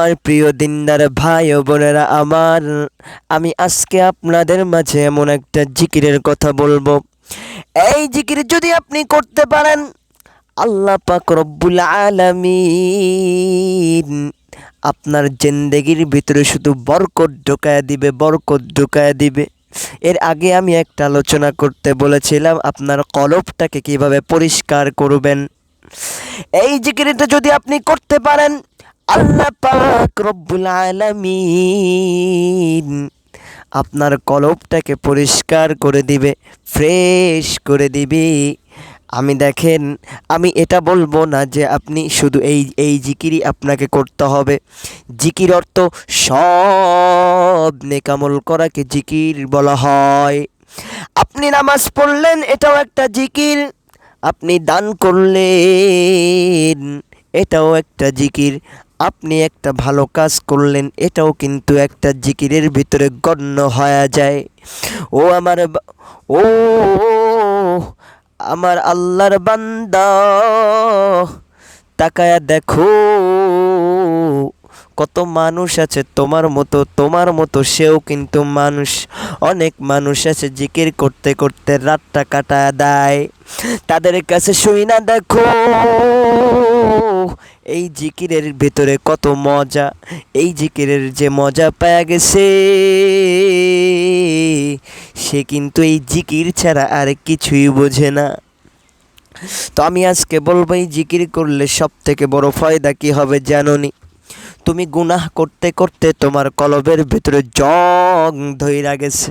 আর প্রিয় দিনদার ভাই ও বোনেরা আমার, আমি আজকে আপনাদের মাঝে এমন একটা জিকিরের কথা বলবো। এই জিকির যদি আপনি করতে পারেন, আল্লাহ পাক রব্বুল আলামিন আপনার জিন্দেগির ভিতরে শুধু বরকত ঢুকায়া দিবে, বরকত ঢুকায়া দিবে। এর আগে আমি একটা আলোচনা করতে বলেছিলাম আপনার কলবটাকে কিভাবে পরিষ্কার করবেন। এই জিকিরটা যদি আপনি করতে পারেন, আল্লাহ পাক রব্বুল আলামিন আপনার কলবটাকে পরিষ্কার করে দিবে, ফ্রেশ করে দিবে। দেখেন, আমি এটা বলবো না যে আপনি শুধু এই জিকিরই আপনাকে করতে হবে। জিকির অর্থ সব নেকামল করাকে জিকির বলা হয়। আপনি নামাজ পড়লেন, এটাও একটা জিকির। আপনি দান করলেন, এটাও একটা জিকির। আপনি একটা ভালো কাজ করলেন, এটাও কিন্তু একটা জিকিরের ভিতরে গণ্য হয়ে যায়। ও আমার ও আমার আল্লাহর বান্দা, তাকায়া দেখো, কত মানুষ আছে তোমার মতো সেও কিন্তু মানুষ। অনেক মানুষ আছে জিকির করতে করতে রাতটা কাটায় দেয়। তাদের কাছে শুই না দেখো এই জিকিরের ভিতরে কত মজা। এই জিকিরের যে মজা পাওয়া গেছে, সে কিন্তু এই জিকির ছাড়া আর কিছুই বোঝে না। তো আমি আজকে বলবো, এই জিকির করলে সব থেকে বড় ফায়দা কি হবে জানোনি? তুমি গুনাহ করতে করতে তোমার কলবের ভিতরে জং ধইরা গেছে।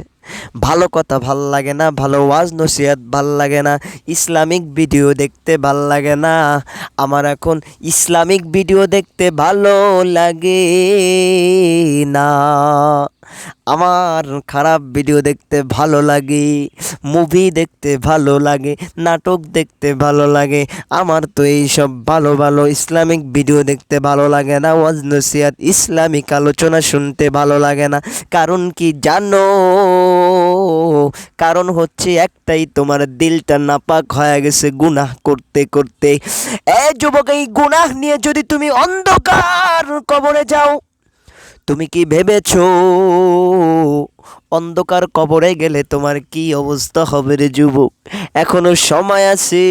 ভালো কথা ভাল লাগে না, ভালো ওয়াজ নসিহত ভাল লাগে না, ইসলামিক ভিডিও দেখতে ভাল লাগে না। আমার এখন ইসলামিক ভিডিও দেখতে ভালো লাগে না, আমার খারাপ ভিডিও দেখতে ভালো লাগে, মুভি দেখতে ভালো লাগে, নাটক দেখতে ভালো লাগে। আমার তো এইসব ভালো ভালো ইসলামিক ভিডিও দেখতে ভালো লাগে না, ওয়াজ নসিহত ইসলামিক আলোচনা শুনতে ভালো লাগে না। কারণ কি জানো? কারণ হচ্ছে একটাই, তোমার দিলটা নাপাক হয়ে গেছে গুনাহ করতে করতে। যুবক, এই গুনাহ নিয়ে যদি তুমি অন্ধকার কবরে যাও, তুমি কি ভেবেছো অন্ধকার কবরে গেলে তোমার কি অবস্থা হবে রে যুবক? এখনো সময় আছে,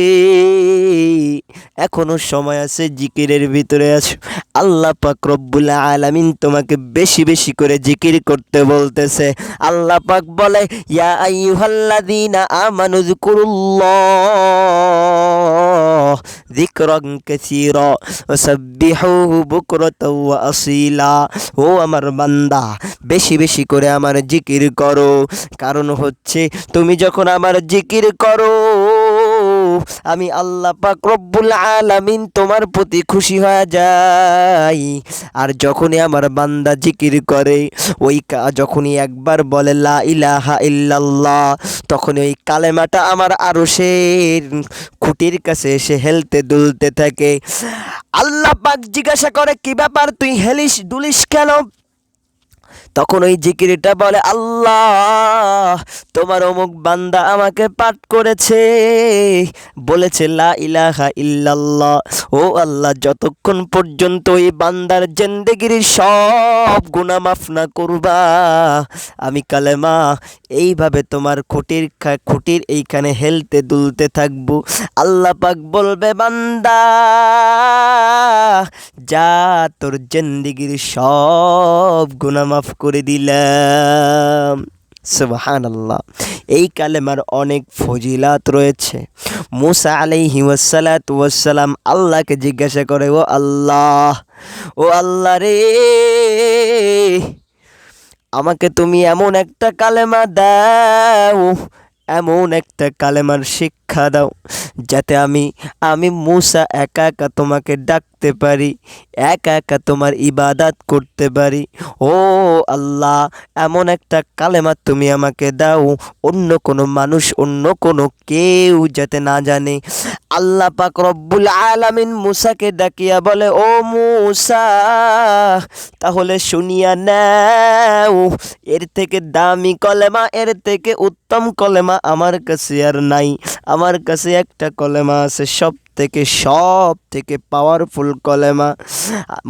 এখনো সময় আছে, জিকিরের ভিতরে আছো। আল্লাহ পাক রব্বুল আলামিন তোমাকে বেশি বেশি করে জিকির করতে বলতেছে। আল্লাহ পাক বলে, ইয়া আইয়ুহাল্লাযীনা আমানু যিকুরুল্লাহ যিকরান কাসীরা ওয়াসাব্বিহুহু বুকরাতাও ওয়া আসীলা। ও আমার বান্দা, বেশি বেশি করে আমার জিকির করো। কারণ হচ্ছে, তুমি যখন আমার জিকির করো, আমি আল্লাহ পাক রব্বুল আলামিন তোমার প্রতি খুশি হয়ে যাই। আর যখনই আমার বান্দা জিকির করে, যখনই একবার বলে লা ইলাহা ইল্লাল্লাহ, তখন ওই কালেমাটা আমার আরশের খুঁটির কাছে এসে হেলতে দুলতে থাকে। আল্লাহ পাক জিজ্ঞাসা করে, কি ব্যাপার, তুই হেলিস দুলিস কেন? তখন ওই জিকিরটা বলে, আল্লাহ, তোমার অমুক বান্দা আমাকে পাঠ করেছে, বলেছে লা ইলাহা ইল্লাল্লাহ। ও আল্লাহ, যতক্ষণ পর্যন্ত ওই বান্দার জিন্দেগির সব গুনাহ মাফ না করবা, আমি কালেমা এইভাবে তোমার খুঁটির এইখানে হেলতে দুলতে থাকবো। আল্লাহ পাক বলবে, বান্দা যা, তোর জিন্দেগির সব গুনাহ মাফ করে দিলাম। সুবহানাল্লাহ। এই কালেমার অনেক ফজিলাত রয়েছে। মুসা আলাইহি ওয়াসসালাতু ওয়াসসালাম আল্লাহকে জিজ্ঞাসা করে, ও আল্লাহ রে, আমাকে তুমি এমন একটা কালেমা দাও, এমন একটা কালেমার শিক্ষা দাও, যাতে আমি মুসা একা একা তোমাকে ডাকতে পারি, একা একা তোমার ইবাদত করতে পারি। ও আল্লাহ, এমন একটা কালেমা তুমি আমাকে দাও, অন্য কোনো মানুষ, অন্য কোনো কেউ যাতে না জানে। আল্লাহ পাক রব্বুল আলামিন মুসাকে ডাকিয়া বলে, ও মুসা, তাহলে শুনিয়া নাও, এর থেকে দামি কলেমা, এর থেকে উত্তম কলেমা আমার কাছে আর নাই। আমার কাছে একটা কলেমা আছে, সব থেকে সব থেকে পাওয়ারফুল কলেমা।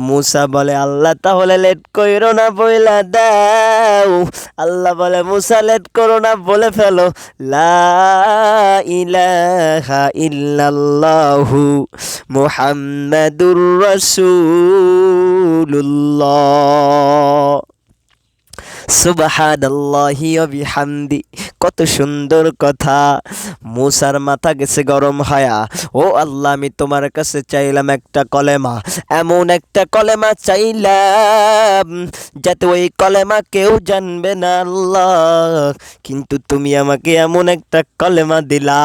মুসা বলে আল্লাহ তাহলে লেট কইরো না বইলা দাও। আল্লাহ বলে মুসা লেট করো না, বলে ফেলো লা ইলাহা ইল্লাল্লাহু মুহাম্মাদুর রাসূলুল্লাহ। সুবহানাল্লাহি ওয়া বিহামদি। কত সুন্দর কথা। মুসার মাথা গেছে গরম হয়া, ও আল্লাহ আমি তোমার কাছে চাইলাম একটা কলেমা, এমন একটা কলেমা চাইলাম যাতে ওই কলেমা কেউ জানবে না আল্লাহ, কিন্তু তুমি আমাকে এমন একটা কলেমা দিলা,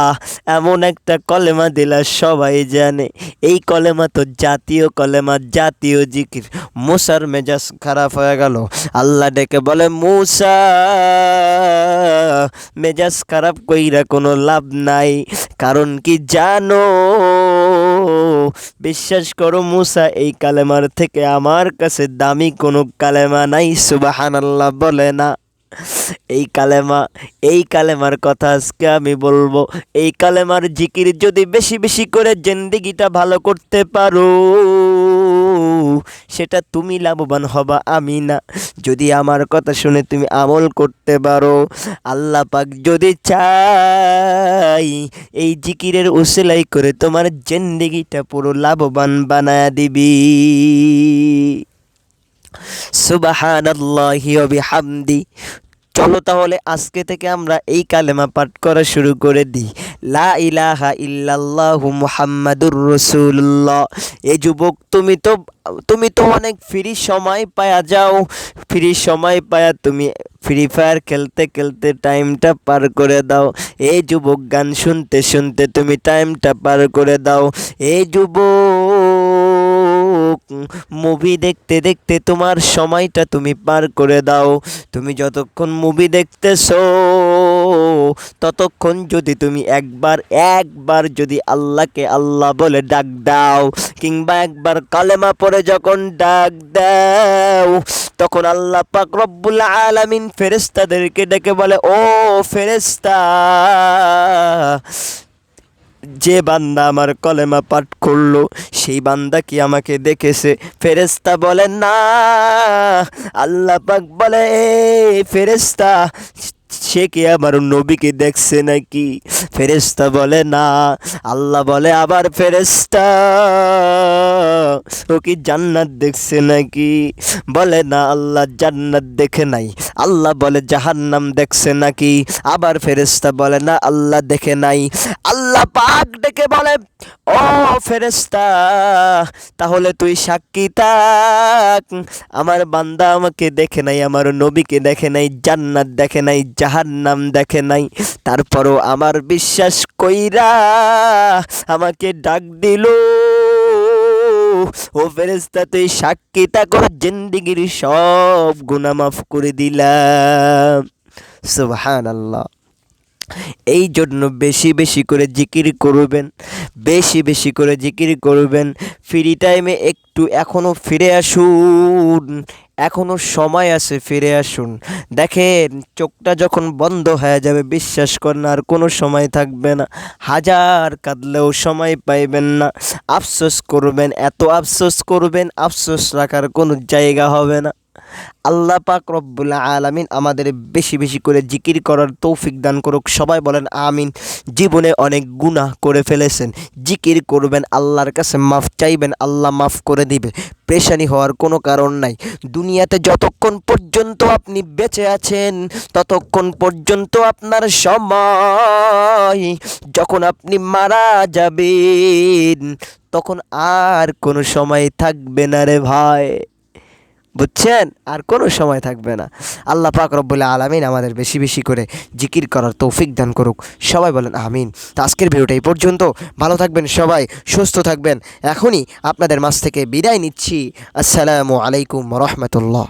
এমন একটা কলেমা দিলা সবাই জানে। এই কলেমা তো জাতীয় কলেমা, জাতীয় জিকির। মুসার মেজাজ খারাপ হয়ে গেল। আল্লাহ ডেকে বলে মুসা মেজাজ খারাপ কইরা কোনো লাভ নাই, কারণ কি জানো? বিশ্বাস করো মুসা, এই কালেমার থেকে আমার কাছে দামি কোনো কালেমা নাই। সুবহানাল্লাহ বলে না। এই কালেমার কথা আজকে আমি বলবো। এই কালেমার জিকির যদি বেশি বেশি করে জিন্দেগিটা ভালো করতে পারো, সেটা তুমি লাভবান হবা, আমি না। যদি আমার কথা শুনে তুমি আমল করতে পারো, আল্লাহ পাক যদি চাই এই জিকিরের উসিলাই করে তোমার জিন্দেগিটা পুরো লাভবান বানায়া দিবি। সুবহানাল্লাহি ওয়া বিহামদি। চলো তাহলে আজকে থেকে আমরা এই কালেমা পাঠ করা শুরু করে দিই। লা ইলাহা ইল্লাল্লাহু মুহাম্মাদুর রাসূলুল্লাহ। এই যুবক, তুমি তো অনেক ফ্রি সময় পায়া যাও, ফ্রি সময় পায়া তুমি ফ্রি ফায়ার খেলতে খেলতে টাইমটা পার করে দাও। এই যুবক, গান শুনতে শুনতে তুমি টাইমটা পার করে দাও। এই যুবক, মুভি দেখতে দেখতে তোমার সময়টা তুমি পার করে দাও। তুমি যতক্ষণ মুভি দেখতেছো, ততক্ষণ যদি তুমি একবার যদি আল্লাহকে আল্লাহ বলে ডাক দাও, কিংবা একবার কালেমা পড়ে যখন ডাক দাও, তখন আল্লাহ পাক রব্বুল আলামিন ফেরেশতাদেরকে ডেকে বলে, ও ফেরেশতা, যে বান্দা আমার কলেমা পাঠ করলো সেই বান্দা কি আমাকে দেখেছে? ফেরেশতা বলে না। আল্লাহ পাক বলে, এ ফেরেশতা, সে কি আমার নবীকে দেখছে নাকি? ফেরেশতা বলে না। আল্লাহ বলে আবার, ফেরেশতা, ও কি জান্নাত দেখছে নাকি? বলে না, আল্লাহ জান্নাত দেখে নাই। আল্লাহ বলে জাহান্নাম দেখছে নাকি? আবার ফেরেশতা বলে না, আল্লাহ দেখে নাই। আল্লাহ পাক ডেকে বলে, ও ফেরেশতা, তাহলে তুই সাক্ষী থাক, আমার বান্দা আমাকে দেখে নাই, আমার নবীকে দেখে নাই, জান্নাত দেখে নাই, জাহান্নাম দেখে নাই, তারপরও আমার বিশ্বাস কইরা আমাকে ডাক দিল। ও ফেরেশতা, তুই সাক্ষী থাক, জিন্দেগির সব গুনাহ মাফ করে দিলাম। সুবহানাল্লাহ। এই জন্য বেশি বেশি করে জিকির করবেন, বেশি বেশি করে জিকির করবেন। ফ্রি টাইমে একটু এখনও ফিরে আসুন, এখনও সময় আছে, ফিরে আসুন। দেখেন, চোখটা যখন বন্ধ হয়ে যাবে, বিশ্বাস করেন আর কোনো সময় থাকবে না। হাজার কাঁদলেও সময় পাইবেন না। আফসোস করবেন, এত আফসোস করবেন, আফসোস রাখার কোনো জায়গা হবে না। আল্লাহ পাক রব্বুল আলামিন আমাদের বেশি বেশি করে জিকির করার তৌফিক দান করুক। সবাই বলেন আমিন। জীবনে অনেক গুনাহ করে ফেলেছেন, জিকির করবেন, আল্লাহর কাছে মাফ চাইবেন, আল্লাহ মাফ করে দিবে। পেরেশানি হওয়ার কোনো কারণ নাই। দুনিয়াতে যতক্ষণ পর্যন্ত আপনি বেঁচে আছেন, ততক্ষণ পর্যন্ত আপনার সময়। যখন আপনি মারা যাবেন, তখন আর কোনো সময় থাকবে না রে ভাই, বুঝছেন? আর কোনো সময় থাকবে না। আল্লাহ পাক রব্বুল আলামিন আমাদের বেশি বেশি করে জিকির করার তৌফিক দান করুক। সবাই বলেন আমিন। তো আজকের ভিডিওটা এই পর্যন্ত। ভালো থাকবেন সবাই, সুস্থ থাকবেন। এখনই আপনাদের মাঝ থেকে বিদায় নিচ্ছি। আসসালামু আলাইকুম ওয়া রাহমাতুল্লাহ।